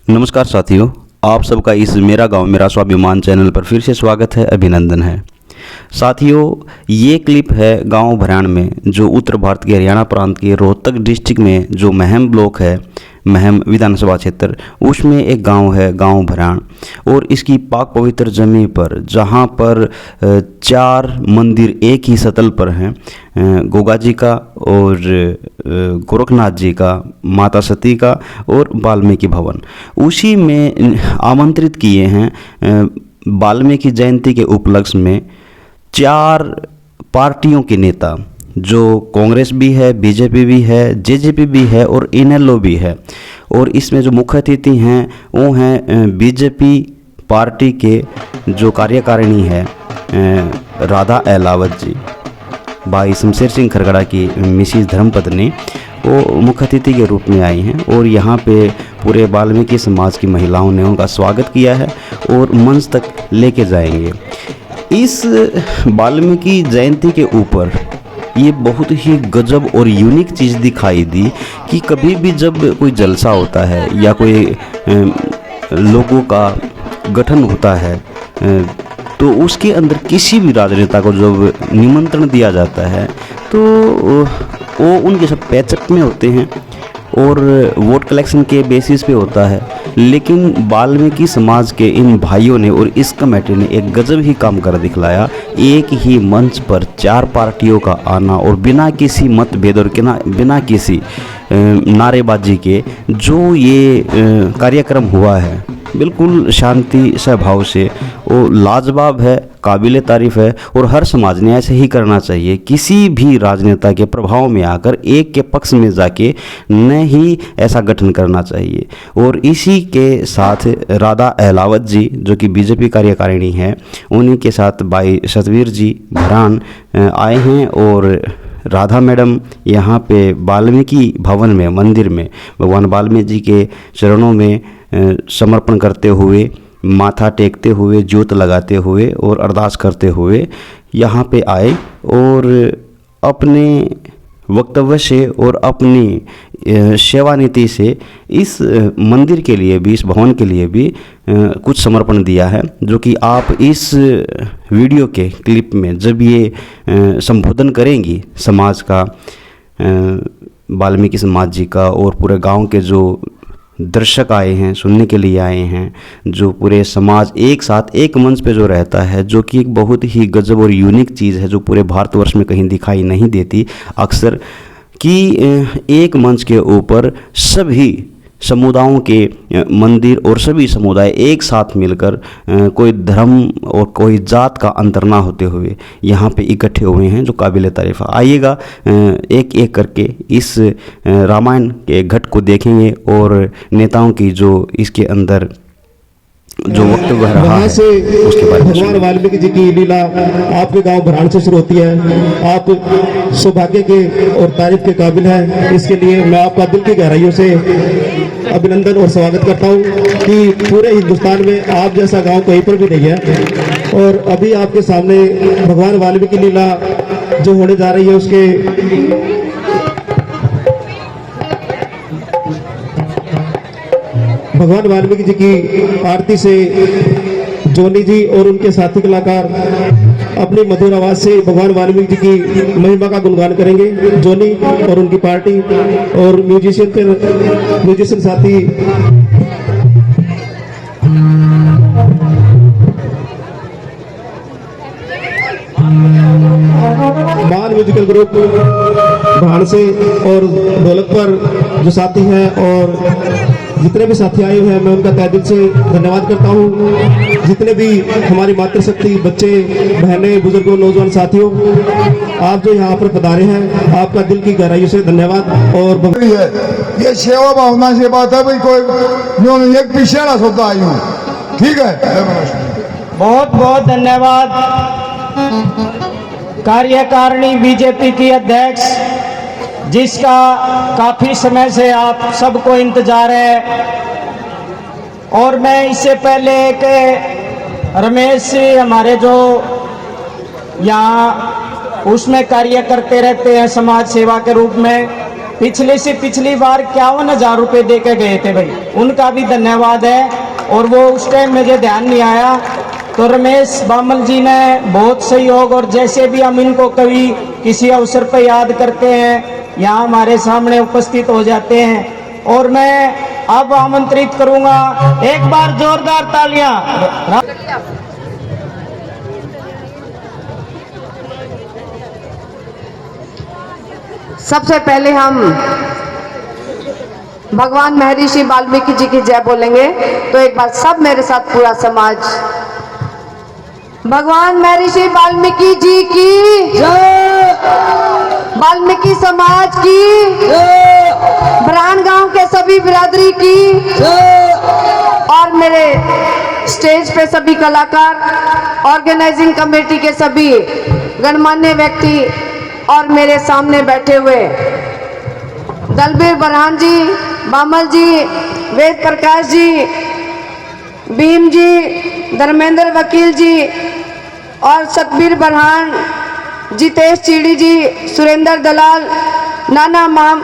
नमस्कार साथियों, आप सबका इस मेरा गांव मेरा स्वाभिमान चैनल पर फिर से स्वागत है, अभिनंदन है। साथियों, ये क्लिप है गांव भराण में, जो उत्तर भारत के हरियाणा प्रांत के रोहतक डिस्ट्रिक्ट में जो महम ब्लॉक है, महम विधानसभा क्षेत्र, उसमें एक गांव है गांव भराण। और इसकी पाक पवित्र जमीन पर जहां पर 4 मंदिर एक ही सतल पर हैं, गोगा जी का और गोरखनाथ जी का, माता सती का और वाल्मीकि भवन, उसी में आमंत्रित किए हैं वाल्मीकि जयंती के उपलक्ष्य में 4 पार्टियों के नेता, जो कांग्रेस भी है, बीजेपी भी है, जेजेपी भी है और इनेलो भी है। और इसमें जो मुख्य अतिथि हैं वो हैं बीजेपी पार्टी के जो कार्यकारिणी है राधा अहलावत जी, भाई शमशेर सिंह खरगड़ा की मिसिज धर्मपत्नी, वो मुख्य अतिथि के रूप में आई हैं। और यहाँ पे पूरे वाल्मीकि समाज की महिलाओं ने उनका स्वागत किया है और मंच तक लेके जाएंगे। इस वाल्मीकि जयंती के ऊपर ये बहुत ही गजब और यूनिक चीज़ दिखाई दी कि कभी भी जब कोई जलसा होता है या कोई लोगों का गठन होता है तो उसके अंदर किसी भी राजनेता को जब निमंत्रण दिया जाता है तो वो उनके सब पैचअप में होते हैं और वोट कलेक्शन के बेसिस पे होता है। लेकिन वाल्मीकि समाज के इन भाइयों ने और इस कमेटी ने एक गजब ही काम कर दिखलाया। एक ही मंच पर 4 पार्टियों का आना और बिना किसी मतभेद और बिना किसी नारेबाजी के जो ये कार्यक्रम हुआ है, बिल्कुल शांति स्वभाव से, वो लाजवाब है, काबिले तारीफ़ है। और हर समाज ने ऐसे ही करना चाहिए, किसी भी राजनेता के प्रभाव में आकर एक के पक्ष में जाके न ही ऐसा गठन करना चाहिए। और इसी के साथ राधा अहलावत जी, जो कि बीजेपी कार्यकारिणी है, उन्हीं के साथ भाई सतवीर जी भरान आए हैं। और राधा मैडम यहाँ पे वाल्मीकि भवन में, मंदिर में भगवान वाल्मीकि जी के चरणों में समर्पण करते हुए, माथा टेकते हुए, ज्योत लगाते हुए और अरदास करते हुए यहाँ पे आए और अपने वक्तव्य से और अपनी सेवा नीति से इस मंदिर के लिए भी, इस भवन के लिए भी कुछ समर्पण दिया है, जो कि आप इस वीडियो के क्लिप में जब ये संबोधन करेंगी समाज का, वाल्मीकि समाज जी का, और पूरे गांव के जो दर्शक आए हैं, सुनने के लिए आए हैं, जो पूरे समाज एक साथ एक मंच पे जो रहता है, जो कि एक बहुत ही गजब और यूनिक चीज़ है, जो पूरे भारतवर्ष में कहीं दिखाई नहीं देती अक्सर, कि एक मंच के ऊपर सभी समुदायों के मंदिर और सभी समुदाय एक साथ मिलकर कोई धर्म और कोई जात का अंतर ना होते हुए यहाँ पे इकट्ठे हुए हैं, जो काबिल तारीफ़। आइएगा एक एक करके इस रामायण के घट को देखेंगे और नेताओं की जो इसके अंदर जो वक्तव्य रहा है उसके बारे में। भगवान वाल्मीकि जी की लीला आपके गांव भराण से शुरू होती है। आप सौभाग्य के और तारीफ के काबिल हैं, इसके लिए मैं आपका दिल की गहराइयों से अभिनंदन और स्वागत करता हूं कि पूरे हिंदुस्तान में आप जैसा गांव कहीं पर भी नहीं है। और अभी आपके सामने भगवान वाल्मीकि लीला जो होने जा रही है, उसके भगवान वाल्मीकि जी की आरती से जोनी जी और उनके साथी कलाकार अपनी मधुर आवाज से भगवान वाल्मीकि जी की महिमा का गुणगान करेंगे। जोनी और उनकी पार्टी और म्यूजिशियन साथी मान म्यूजिकल ग्रुप भाड़ से और ढोलक पर जो साथी हैं और जितने भी साथी आए हुए हैं, मैं उनका तहे दिल से धन्यवाद करता हूं। जितने भी हमारी मातृशक्ति, बच्चे, बहनें, बुजुर्गों, नौजवान साथियों, आप जो यहाँ पर पधारे हैं, आपका दिल की गहराइयों से धन्यवाद। और ये सेवा भावना से बात है भाई, कोई एक पीछे ना सोचता आई हूँ, ठीक है। बहुत बहुत धन्यवाद कार्यकारिणी बीजेपी की अध्यक्ष, जिसका काफी समय से आप सबको इंतजार है। और मैं इससे पहले एक रमेश जी हमारे जो यहाँ उसमें कार्य करते रहते हैं समाज सेवा के रूप में, पिछली से पिछली बार 51,000 रुपये दे के गए थे भाई, उनका भी धन्यवाद है। और वो उस टाइम मुझे ध्यान नहीं आया, तो रमेश बामल जी ने बहुत सहयोग, और जैसे भी हम इनको कभी किसी अवसर पर याद करते हैं, यहाँ हमारे सामने उपस्थित हो जाते हैं। और मैं अब आमंत्रित करूंगा, एक बार जोरदार तालियां। सबसे पहले हम भगवान महर्षि वाल्मीकि जी की जय बोलेंगे। तो एक बार सब मेरे साथ पूरा समाज, भगवान महर्षि वाल्मीकि जी की जय, वाल्मीकि समाज की जय, ब्राह्मण गांव के सभी बिरादरी की जय, और मेरे स्टेज पे सभी कलाकार, ऑर्गेनाइजिंग कमेटी के सभी गणमान्य व्यक्ति, और मेरे सामने बैठे हुए दलबीर बरहान जी, बामल जी, वेद प्रकाश जी, भीम जी, धर्मेंद्र वकील जी, और सतबीर बरहान, जितेश चीड़ी जी, सुरेंद्र दलाल, नाना माम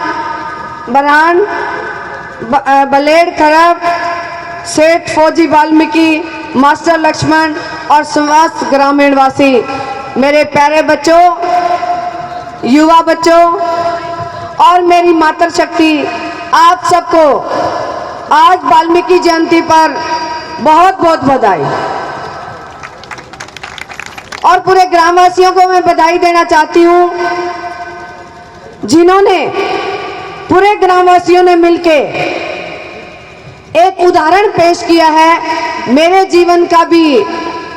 बरहान, बलेड़ खरब, सेठ फौजी वाल्मीकि, मास्टर लक्ष्मण और समस्त ग्रामीण वासी, मेरे प्यारे बच्चों, युवा बच्चों और मेरी मातृशक्ति, आप सबको आज वाल्मीकि जयंती पर बहुत बहुत बधाई। और पूरे ग्रामवासियों को मैं बधाई देना चाहती हूँ, जिन्होंने पूरे ग्रामवासियों ने मिलके एक उदाहरण पेश किया है। मेरे जीवन का भी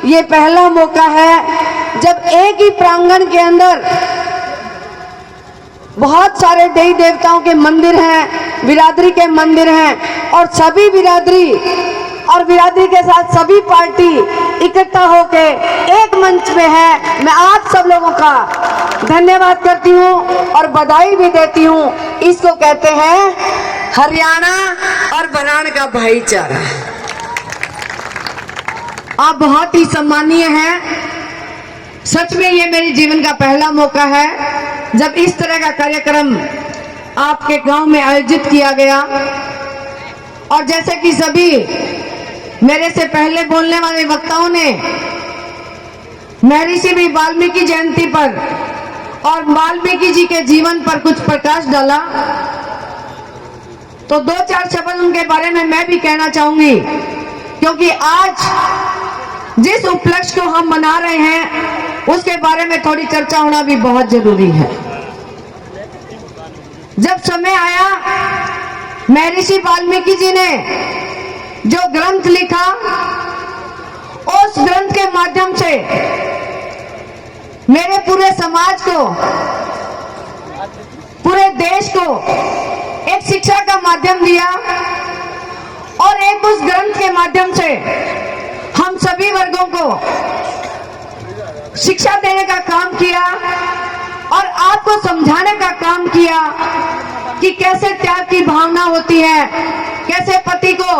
ये पहला मौका है जब एक ही प्रांगण के अंदर बहुत सारे देवी देवताओं के मंदिर हैं, बिरादरी के मंदिर हैं, और सभी बिरादरी और बिरादरी के साथ सभी पार्टी इकट्ठा होके एक मंच में है। मैं आप सब लोगों का धन्यवाद करती हूँ और बधाई भी देती हूँ। इसको कहते हैं हरियाणा और बराण का भाईचारा। आप बहुत ही सम्मानीय हैं। सच में ये मेरे जीवन का पहला मौका है जब इस तरह का कार्यक्रम आपके गांव में आयोजित किया गया। और जैसे कि सभी मेरे से पहले बोलने वाले वक्ताओं ने महर्षि वाल्मीकि जयंती पर और वाल्मीकि जी के जीवन पर कुछ प्रकाश डाला, तो दो चार शब्द उनके बारे में मैं भी कहना चाहूंगी, क्योंकि आज जिस उपलक्ष्य को हम मना रहे हैं उसके बारे में थोड़ी चर्चा होना भी बहुत जरूरी है। जब समय आया, महर्षि वाल्मीकि जी ने जो ग्रंथ लिखा, उस ग्रंथ के माध्यम से मेरे पूरे समाज को, पूरे देश को एक शिक्षा का माध्यम दिया, और एक उस ग्रंथ के माध्यम से हम सभी वर्गों को शिक्षा देने का काम किया और आपको समझाने का काम किया कि कैसे त्याग की भावना होती है, कैसे पति को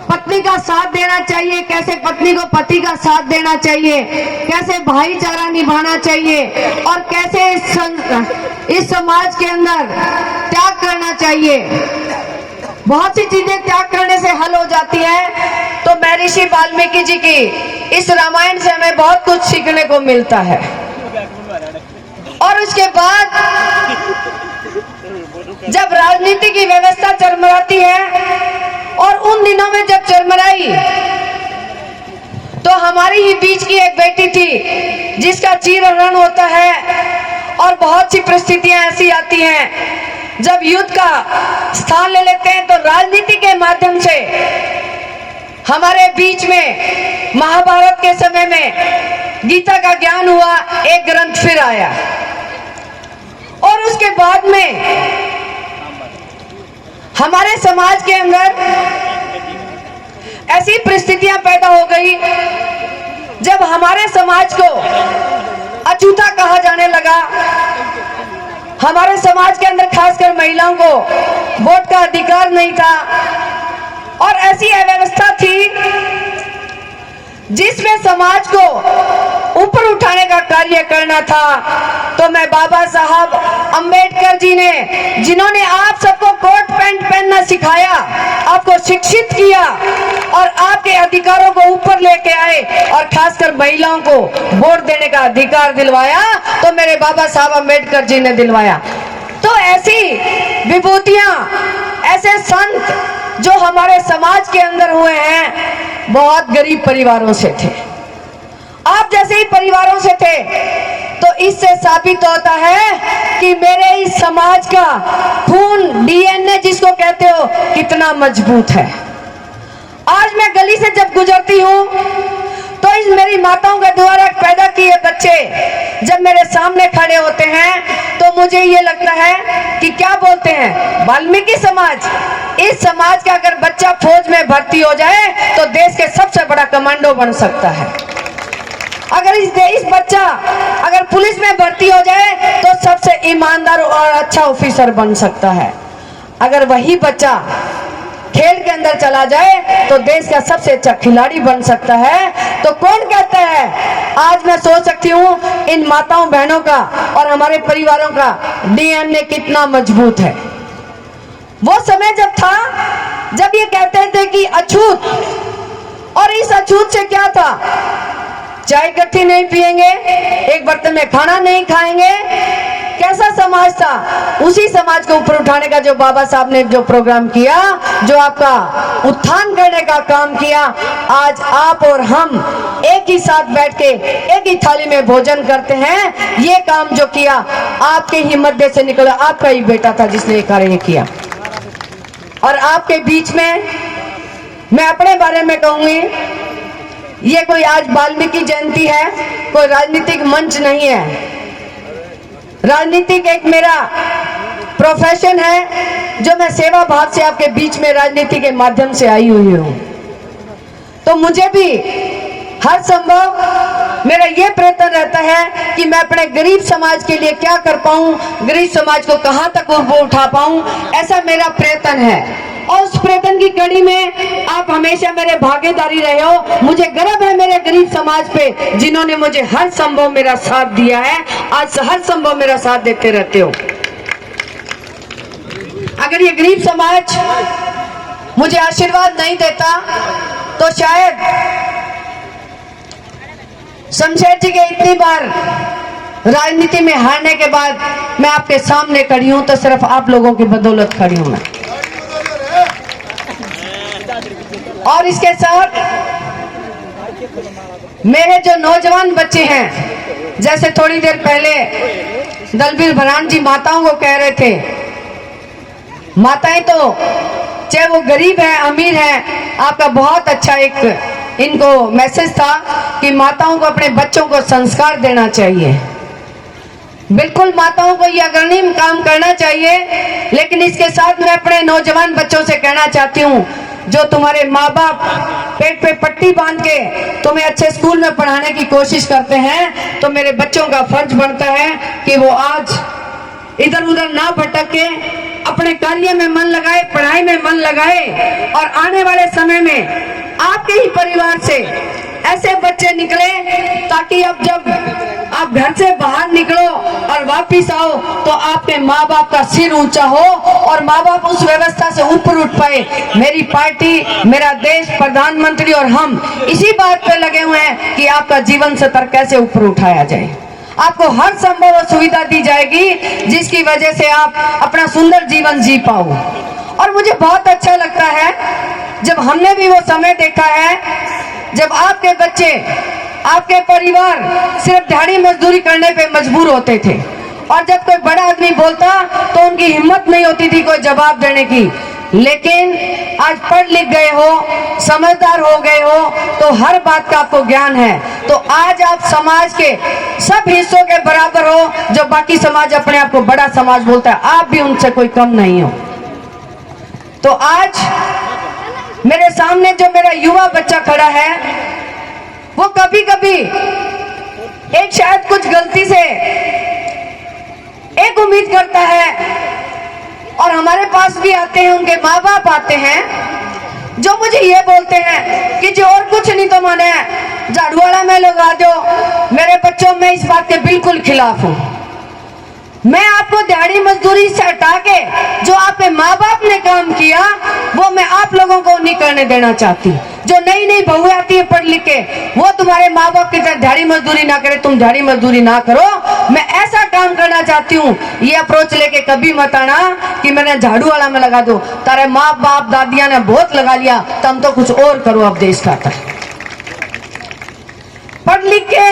पत्नी का साथ देना चाहिए, कैसे पत्नी को पति का साथ देना चाहिए, कैसे भाईचारा निभाना चाहिए, और कैसे इस समाज के अंदर त्याग करना चाहिए। बहुत सी चीजें त्याग करने से हल हो जाती है। तो महर्षि वाल्मीकि जी की इस रामायण से हमें बहुत कुछ सीखने को मिलता है। और उसके बाद जब राजनीति की व्यवस्था चरमराती है, और उन दिनों में जब चरमराई, तो हमारी ही बीच की एक बेटी थी जिसका चीरहरण होता है, और बहुत सी परिस्थितियां ऐसी आती हैं जब युद्ध का स्थान ले लेते हैं, तो राजनीति के माध्यम से हमारे बीच में महाभारत के समय में गीता का ज्ञान हुआ, एक ग्रंथ फिर आया। और उसके बाद में हमारे समाज के अंदर ऐसी परिस्थितियां पैदा हो गई जब हमारे समाज को अछूता कहा जाने लगा। हमारे समाज के अंदर खासकर महिलाओं को वोट का अधिकार नहीं था, और ऐसी अव्यवस्था थी जिसमें समाज को ऊपर उठाने का कार्य करना था, तो मैं बाबा साहब अंबेडकर जी ने, जिन्होंने आप सबको कोट पैंट पहनना सिखाया, आपको शिक्षित किया और आपके अधिकारों को ऊपर लेके आए और खासकर महिलाओं को वोट देने का अधिकार दिलवाया, तो मेरे बाबा साहब अंबेडकर जी ने दिलवाया। तो ऐसी विभूतियां, ऐसे संत जो हमारे समाज के अंदर हुए हैं, बहुत गरीब परिवारों से थे। आप जैसे ही परिवारों से थे, तो इससे साबित होता है कि मेरे इस समाज का खून, डीएनए जिसको कहते हो, कितना मजबूत है। आज मैं गली से जब गुजरती हूँ, तो इस मेरी माताओं के द्वारा पैदा किए बच्चे जब मेरे सामने खड़े होते हैं, तो मुझे ये लगता है कि क्या बोलते हैं, वाल्मीकि समाज। इस समाज का अगर बच्चा फौज में भर्ती हो जाए तो देश के सबसे बड़ा कमांडो बन सकता है। अगर इस बच्चा अगर पुलिस में भर्ती हो जाए तो सबसे ईमानदार और अच्छा ऑफिसर बन सकता है। अगर वही बच्चा खेल के अंदर चला जाए तो देश का सबसे अच्छा खिलाड़ी बन सकता है। तो कौन कहता है, आज मैं सोच सकती हूँ इन माताओं बहनों का और हमारे परिवारों का डीएनए कितना मजबूत है। वो समय जब था जब ये कहते थे कि अछूत, और इस अछूत से क्या था, चाय इकट्ठी नहीं पिएंगे, एक बर्तन में खाना नहीं खाएंगे। कैसा समाज था, उसी समाज को ऊपर उठाने का जो बाबा साहब ने जो प्रोग्राम किया, जो आपका उत्थान करने का काम किया, आज आप और हम एक ही साथ बैठ के एक ही थाली में भोजन करते हैं। ये काम जो किया आपके ही मध्य से निकला, आपका ही बेटा था जिसने ये कार्य किया। और आपके बीच में मैं अपने बारे में कहूंगी, ये कोई आज वाल्मीकि जयंती है, कोई राजनीतिक मंच नहीं है। राजनीतिक एक मेरा प्रोफेशन है, जो मैं सेवा भाव से आपके बीच में राजनीति के माध्यम से आई हुई हूँ। तो मुझे भी हर संभव मेरा ये प्रयत्न रहता है कि मैं अपने गरीब समाज के लिए क्या कर पाऊँ, गरीब समाज को कहाँ तक उठा पाऊँ, ऐसा मेरा प्रयत्न है। और उस प्रयत्न की कड़ी में आप हमेशा मेरे भागीदारी रहे हो। मुझे गर्व है मेरे गरीब समाज पे, जिन्होंने मुझे हर संभव मेरा साथ दिया है, आज हर संभव मेरा साथ देते रहते हो। अगर ये गरीब समाज मुझे आशीर्वाद नहीं देता तो शायद शमशेर जी के इतनी बार राजनीति में हारने के बाद मैं आपके सामने खड़ी हूं, तो सिर्फ आप लोगों की बदौलत खड़ी हूं मैं। और इसके साथ मेरे जो नौजवान बच्चे हैं, जैसे थोड़ी देर पहले दलबीर भरान जी माताओं को कह रहे थे, माताएं तो चाहे वो गरीब है अमीर है, आपका बहुत अच्छा एक इनको मैसेज था कि माताओं को अपने बच्चों को संस्कार देना चाहिए। बिल्कुल माताओं को यह अग्रणी काम करना चाहिए, लेकिन इसके साथ मैं अपने नौजवान बच्चों से कहना चाहती हूँ, जो तुम्हारे माँ बाप पेट पे पट्टी बांध के तुम्हें अच्छे स्कूल में पढ़ाने की कोशिश करते हैं, तो मेरे बच्चों का फर्ज बनता है कि वो आज इधर उधर ना भटक के अपने कार्य में मन लगाए, पढ़ाई में मन लगाए, और आने वाले समय में आपके ही परिवार से ऐसे बच्चे निकले, ताकि अब जब आप घर से बाहर निकलो और वापिस आओ तो आपके माँ बाप का सिर ऊंचा हो और माँ बाप उस व्यवस्था से ऊपर उठ पाए। मेरी पार्टी, मेरा देश, प्रधानमंत्री और हम इसी बात पे लगे हुए हैं कि आपका जीवन स्तर कैसे ऊपर उठाया जाए। आपको हर संभव सुविधा दी जाएगी जिसकी वजह से आप अपना सुंदर जीवन जी पाओ। और मुझे बहुत अच्छा लगता है जब हमने भी वो समय देखा है जब आपके बच्चे, आपके परिवार सिर्फ दिहाड़ी मजदूरी करने पे मजबूर होते थे, और जब कोई बड़ा आदमी बोलता तो उनकी हिम्मत नहीं होती थी कोई जवाब देने की। लेकिन आज पढ़ लिख गए हो, समझदार हो गए हो, तो हर बात का आपको ज्ञान है। तो आज आप समाज के सब हिस्सों के बराबर हो। जो बाकी समाज अपने आप को बड़ा समाज बोलता है, आप भी उनसे कोई कम नहीं हो। तो आज मेरे सामने जो मेरा युवा बच्चा खड़ा है, वो कभी कभी एक शायद कुछ गलती से एक उम्मीद करता है, और हमारे पास भी आते हैं, उनके माँ बाप आते हैं जो मुझे ये बोलते हैं कि जो और कुछ नहीं तो माने झाड़ू वाला में लगा दो, मेरे बच्चों मैं इस बात के बिल्कुल खिलाफ हूँ। मैं आपको दिहाड़ी मजदूरी से हटा के जो आपके माँ बाप ने काम किया वो मैं आप लोगों को नहीं करने देना चाहती। जो नई नई बहुएं आती है पढ़ लिख के, वो तुम्हारे माँ बाप की तरह दिहाड़ी मजदूरी ना करे, तुम दिहाड़ी मजदूरी ना करो। मैं ऐसा काम करना चाहती हूँ। ये अप्रोच लेके कभी मत आना कि मैंने झाड़ू वाला में लगा दो, तारे माँ बाप दादिया ने बहुत लगा लिया, तुम तो कुछ और करो। अब देश का पढ़ लिख के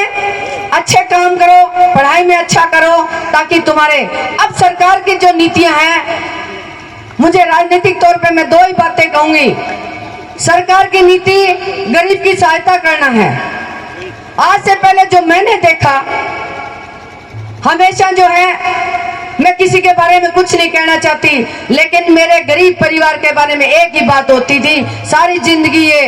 अच्छे काम करो, पढ़ाई में अच्छा करो, ताकि तुम्हारे अब सरकार की जो नीतियां हैं, मुझे राजनीतिक तौर पे मैं 2 ही बातें कहूंगी। सरकार की नीति गरीब की सहायता करना है। आज से पहले जो मैंने देखा, हमेशा जो है, मैं किसी के बारे में कुछ नहीं कहना चाहती, लेकिन मेरे गरीब परिवार के बारे में एक ही बात होती थी, सारी जिंदगी ये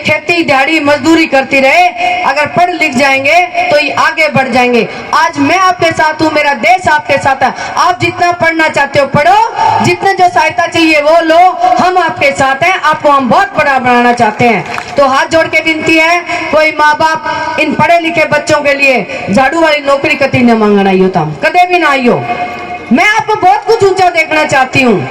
खेती दिहाड़ी मजदूरी करती रहे, अगर पढ़ लिख जाएंगे तो ये आगे बढ़ जाएंगे। आज मैं आपके साथ हूँ, मेरा देश आपके साथ है। आप जितना पढ़ना चाहते हो पढ़ो, जितने जो सहायता चाहिए वो लो, हम आपके साथ हैं। आपको हम बहुत बड़ा बनाना चाहते हैं। तो हाथ जोड़ के विनती है, कोई माँ बाप इन पढ़े लिखे बच्चों के लिए झाड़ू वाली नौकरी कभी न मांगना ही होता, कदे भी ना आई हो। मैं आपको बहुत कुछ ऊंचा देखना चाहती हूँ,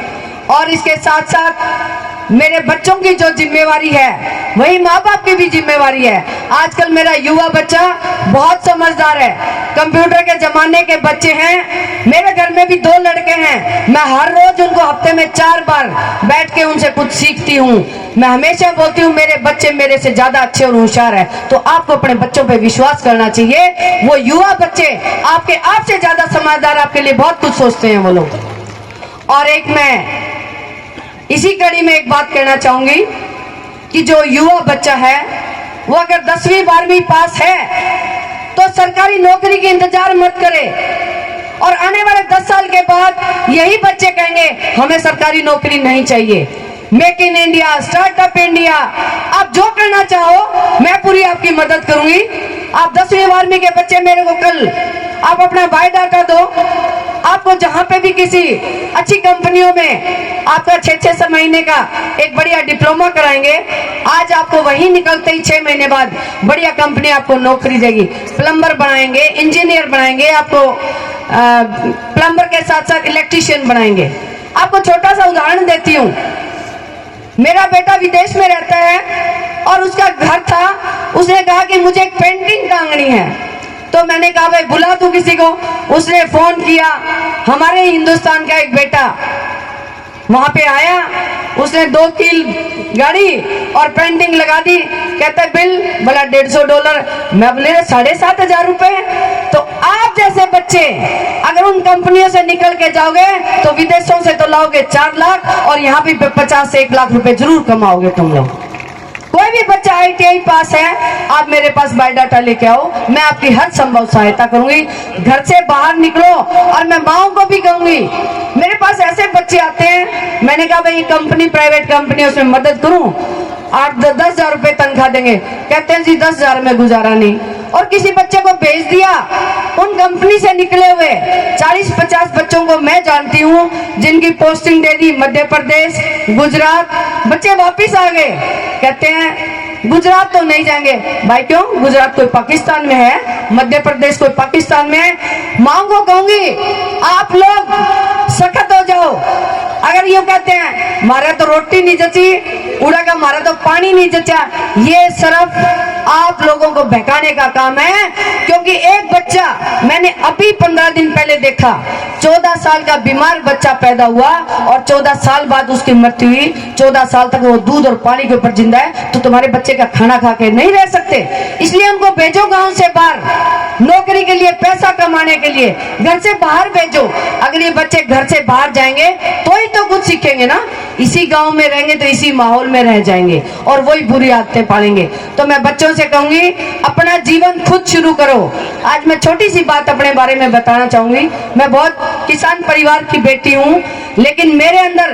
और इसके साथ साथ मेरे बच्चों की जो जिम्मेवारी है वही माँ बाप की भी जिम्मेवारी है। आजकल मेरा युवा बच्चा बहुत समझदार है, कंप्यूटर के जमाने के बच्चे हैं। मेरे घर में भी 2 लड़के हैं। मैं हर रोज उनको हफ्ते में 4 बार बैठ के उनसे कुछ सीखती हूँ। मैं हमेशा बोलती हूँ मेरे बच्चे मेरे से ज्यादा अच्छे और होशियार है। तो आपको अपने बच्चों पे विश्वास करना चाहिए। वो युवा बच्चे आपसे ज्यादा समझदार, आपके लिए बहुत कुछ सोचते हैं वो लोग। और एक मैं इसी कड़ी में एक बात कहना चाहूंगी कि जो युवा बच्चा है वो अगर 10वीं 12वीं पास है तो सरकारी नौकरी के इंतजार मत करे, और आने वाले 10 साल के बाद यही बच्चे कहेंगे हमें सरकारी नौकरी नहीं चाहिए। Make in India, startup India, आप जो करना चाहो मैं पूरी आपकी मदद करूंगी। आप 10वीं 12वीं के बच्चे मेरे को कल आप अपना बायोडाटा दो, आपको जहां पे भी किसी अच्छी कंपनियों में आपका 6-6 महीने का एक बढ़िया डिप्लोमा कराएंगे। आज आपको वहीं निकलते ही 6 महीने बाद बढ़िया कंपनी आपको नौकरी देगी। प्लम्बर बनाएंगे, इंजीनियर बनाएंगे, आपको प्लम्बर के साथ साथ इलेक्ट्रीशियन बनाएंगे। आपको छोटा सा उदाहरण देती हूँ। मेरा बेटा विदेश में रहता है और उसका घर था, उसने कहा कि मुझे एक पेंटिंग टांगनी है। तो मैंने कहा भाई बुला तू किसी को। उसने फोन किया, हमारे हिंदुस्तान का एक बेटा वहां पे आया, उसने 2 कील गाड़ी और पेंटिंग लगा दी। कहता बिल बोला $150। मैं बोले 7,500 रुपए। तो आप जैसे बच्चे अगर उन कंपनियों से निकल के जाओगे तो विदेशों से तो लाओगे 4 लाख, और यहाँ भी 50 से 1 लाख रुपए जरूर कमाओगे तुम लोग। कोई भी बच्चा ITI पास है, आप मेरे पास बायोडाटा लेके आओ, मैं आपकी हर संभव सहायता करूंगी। घर से बाहर निकलो, और मैं माओं को भी कहूंगी, मेरे पास ऐसे बच्चे आते हैं, मैंने कहा भाई कंपनी प्राइवेट कंपनी उसमें मदद करूं, 8-10 हजार रुपए तनख्वाह देंगे। कहते हैं जी 10,000 में गुजारा नहीं। और किसी बच्चे को भेज दिया, उन कंपनी से निकले हुए 40-50 बच्चों को मैं जानती हूँ जिनकी पोस्टिंग दे दी मध्य प्रदेश, गुजरात। बच्चे वापिस आ गए, कहते हैं गुजरात तो नहीं जाएंगे। भाई क्यों? गुजरात कोई पाकिस्तान में है, मध्य प्रदेश कोई पाकिस्तान में है। मांग को कहूंगी आप लोग सख्त हो जाओ। अगर ये कहते हैं मारा तो रोटी नहीं जची, उड़ा का मारा तो पानी नहीं जचा, ये सिर्फ आप लोगों को बहकाने का काम है। क्योंकि एक बच्चा मैंने अभी 15 दिन पहले देखा, 14 साल का बीमार बच्चा पैदा हुआ और 14 साल बाद उसकी मृत्यु हुई। 14 साल तक वो दूध और पानी के ऊपर जिंदा है, तो तुम्हारे बच्चे का खाना खा के नहीं रह सकते। इसलिए उनको भेजो गांव से बाहर, नौकरी के लिए, पैसा कमाने के लिए घर से बाहर भेजो। अगर ये बच्चे घर से बाहर जाएंगे तो ही तो कुछ सीखेंगे ना। इसी गांव में रहेंगे तो इसी माहौल में रह जाएंगे और वही बुरी आदतें पालेंगे। तो मैं बच्चों से कहूंगी अपना जीवन खुद शुरू करो। आज मैं छोटी सी बात अपने बारे में बताना चाहूंगी। मैं बहुत किसान परिवार की बेटी हूँ, लेकिन मेरे अंदर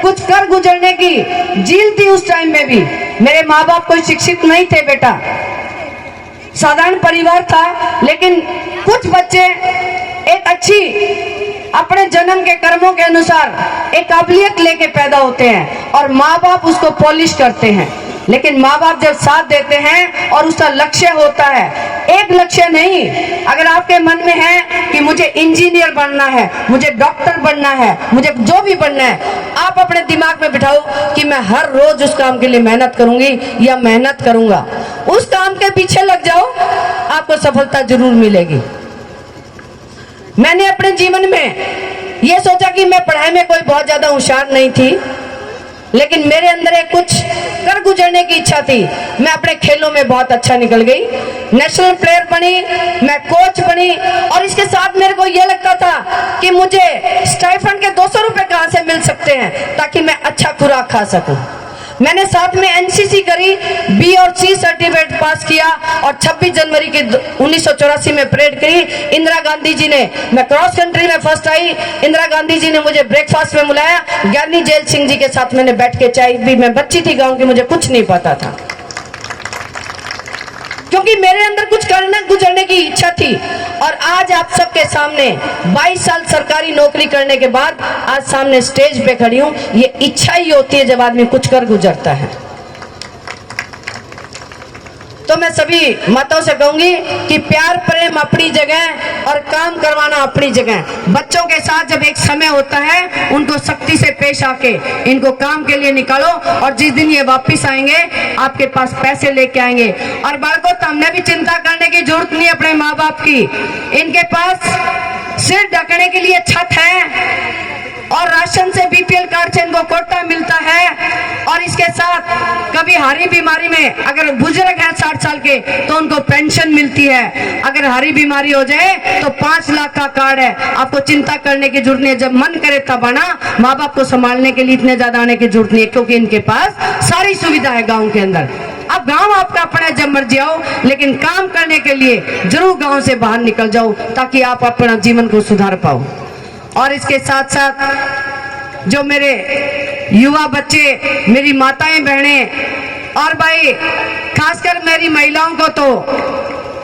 कुछ कर गुजरने की जील थी। उस टाइम में भी मेरे माँ बाप कोई शिक्षित नहीं थे बेटा, साधारण परिवार था। लेकिन कुछ बच्चे एक अच्छी अपने जन्म के कर्मों के अनुसार एक काबिलियत लेके पैदा होते हैं और माँ बाप उसको पॉलिश करते हैं। लेकिन माँ बाप जब साथ देते हैं और उसका लक्ष्य होता है, एक लक्ष्य नहीं, अगर आपके मन में है कि मुझे इंजीनियर बनना है, मुझे डॉक्टर बनना है, मुझे जो भी बनना है, आप अपने दिमाग में बिठाओ कि मैं हर रोज उस काम के लिए मेहनत करूंगी या मेहनत करूंगा, उस काम के पीछे लग जाओ, आपको सफलता जरूर मिलेगी। मैंने अपने जीवन में यह सोचा कि मैं पढ़ाई में कोई बहुत ज्यादा होशियार नहीं थी, लेकिन मेरे अंदर एक कुछ कर गुजरने की इच्छा थी। मैं अपने खेलों में बहुत अच्छा निकल गई, नेशनल प्लेयर बनी, मैं कोच बनी, और इसके साथ मेरे को यह लगता था कि मुझे स्टाइफंड के 200 रुपए कहां से मिल सकते हैं ताकि मैं अच्छा खुराक खा सकूं। मैंने साथ में एनसीसी करी, बी और सी सर्टिफिकेट पास किया, और 26 जनवरी के 1984 में परेड करी। इंदिरा गांधी जी ने, मैं क्रॉस कंट्री में फर्स्ट आई, इंदिरा गांधी जी ने मुझे ब्रेकफास्ट में बुलाया, ज्ञानी जैल सिंह जी के साथ मैंने बैठ के चाय पी। मैं बच्ची थी गांव की, मुझे कुछ नहीं पता था, क्योंकि मेरे अंदर कुछ करने गुजरने की इच्छा थी। और आज आप सबके सामने 22 साल सरकारी नौकरी करने के बाद आज सामने स्टेज पे खड़ी हूं। ये इच्छा ही होती है जब आदमी कुछ कर गुजरता है। तो मैं सभी माताओं से कहूंगी कि प्यार प्रेम अपनी जगह और काम करवाना अपनी जगह। बच्चों के साथ जब एक समय होता है, उनको सख्ती से पेश आके इनको काम के लिए निकालो, और जिस दिन ये वापस आएंगे आपके पास पैसे लेके आएंगे। और बालकों, तो हमने भी चिंता करने की जरूरत नहीं अपने माँ बाप की। इनके पास सिर ढकने के लिए छत है, और राशन से बीपीएल कार्ड से इनको कोटा मिलता है, और इसके साथ कभी हारी बीमारी में अगर बुजुर्ग हैं 60 साल के तो उनको पेंशन मिलती है। अगर हारी बीमारी हो जाए तो 5 लाख का कार्ड है। आपको चिंता करने की जरूरत नहीं है, जब मन करे तब आना। माँ बाप को संभालने के लिए इतने ज्यादा आने की जरूरत नहीं है, क्योंकि इनके पास सारी सुविधा है गाँव के अंदर। अब गांव आपका अपना है, जब मर्जी आओ, लेकिन काम करने के लिए जरूर गांव से बाहर निकल जाओ ताकि आप अपना जीवन को सुधार पाओ। और इसके साथ साथ जो मेरे युवा बच्चे, मेरी माताएं बहनें, और भाई खासकर मेरी महिलाओं को तो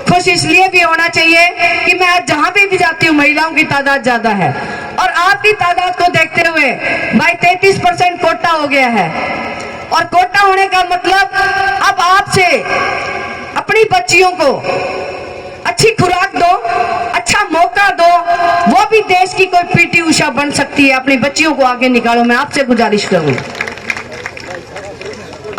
खुश इसलिए भी होना चाहिए कि मैं आज जहां भी जाती हूँ महिलाओं की तादाद ज्यादा है। और आपकी तादाद को देखते हुए भाई 33% कोटा हो गया है। और कोटा होने का मतलब अब आपसे अपनी बच्चियों को अच्छी खुराक दो, अच्छा मौका दो, वो भी देश की कोई पीटी उषा बन सकती है। अपनी बच्चियों को आगे निकालो, मैं आपसे गुजारिश करूंगा।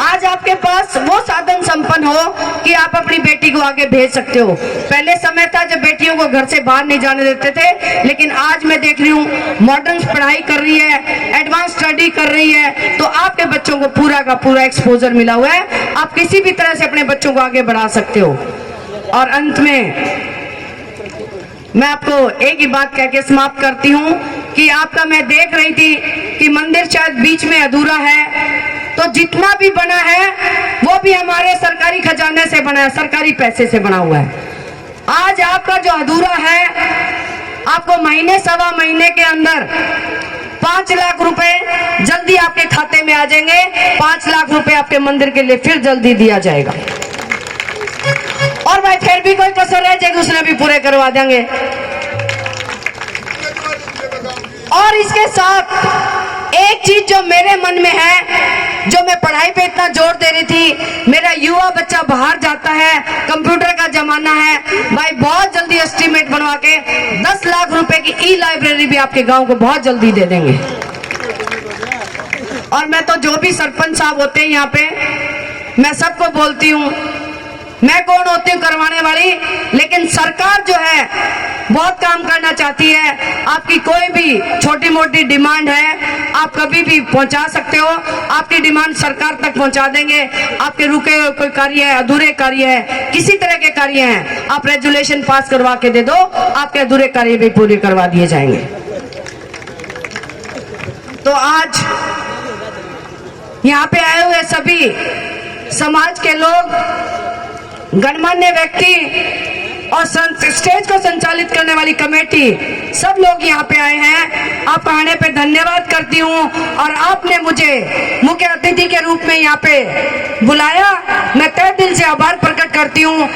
आज आपके पास वो साधन संपन्न हो कि आप अपनी बेटी को आगे भेज सकते हो। पहले समय था जब बेटियों को घर से बाहर नहीं जाने देते थे, लेकिन आज मैं देख रही हूँ मॉडर्न पढ़ाई कर रही है, एडवांस स्टडी कर रही है, तो आपके बच्चों को पूरा का पूरा एक्सपोजर मिला हुआ है। आप किसी भी तरह से अपने बच्चों को आगे बढ़ा सकते हो। और अंत में मैं आपको एक ही बात कह के समाप्त करती हूँ कि आपका मैं देख रही थी कि मंदिर शायद बीच में अधूरा है, तो जितना भी बना है वो भी हमारे सरकारी खजाने से बना है, सरकारी पैसे से बना हुआ है। आज आपका जो अधूरा है, आपको महीने सवा महीने के अंदर 5 लाख रुपए जल्दी आपके खाते में आ जाएंगे। 5 लाख रुपए आपके मंदिर के लिए फिर जल्दी दिया जाएगा। और भाई फिर भी कोई कसर रह जाएगी, उसने भी पूरे करवा देंगे। और इसके साथ एक चीज जो मेरे मन में है, जो मैं पढ़ाई पे इतना जोर दे रही थी, मेरा युवा बच्चा बाहर जाता है, कंप्यूटर का जमाना है, भाई बहुत जल्दी एस्टीमेट बनवा के 10 लाख रुपए की ई लाइब्रेरी भी आपके गांव को बहुत जल्दी दे देंगे। और मैं तो जो भी सरपंच साहब होते हैं यहाँ पे, मैं सबको बोलती हूँ, मैं कौन होती हूँ करवाने वाली, लेकिन सरकार जो है बहुत काम करना चाहती है। आपकी कोई भी छोटी मोटी डिमांड है, आप कभी भी पहुंचा सकते हो। आपकी डिमांड सरकार तक पहुंचा देंगे। आपके रुके हुए कोई कार्य है, अधूरे कार्य है, किसी तरह के कार्य हैं, आप रेजुलेशन पास करवा के दे दो, आपके अधूरे कार्य भी पूरे करवा दिए जाएंगे। तो आज यहाँ पे आए हुए सभी समाज के लोग, गणमान्य व्यक्ति और स्टेज को संचालित करने वाली कमेटी, सब लोग यहाँ पे आए हैं। आप आने पे धन्यवाद करती हूँ। और आपने मुझे मुख्य अतिथि के रूप में यहाँ पे बुलाया, मैं तहे दिल से आभार प्रकट करती हूँ।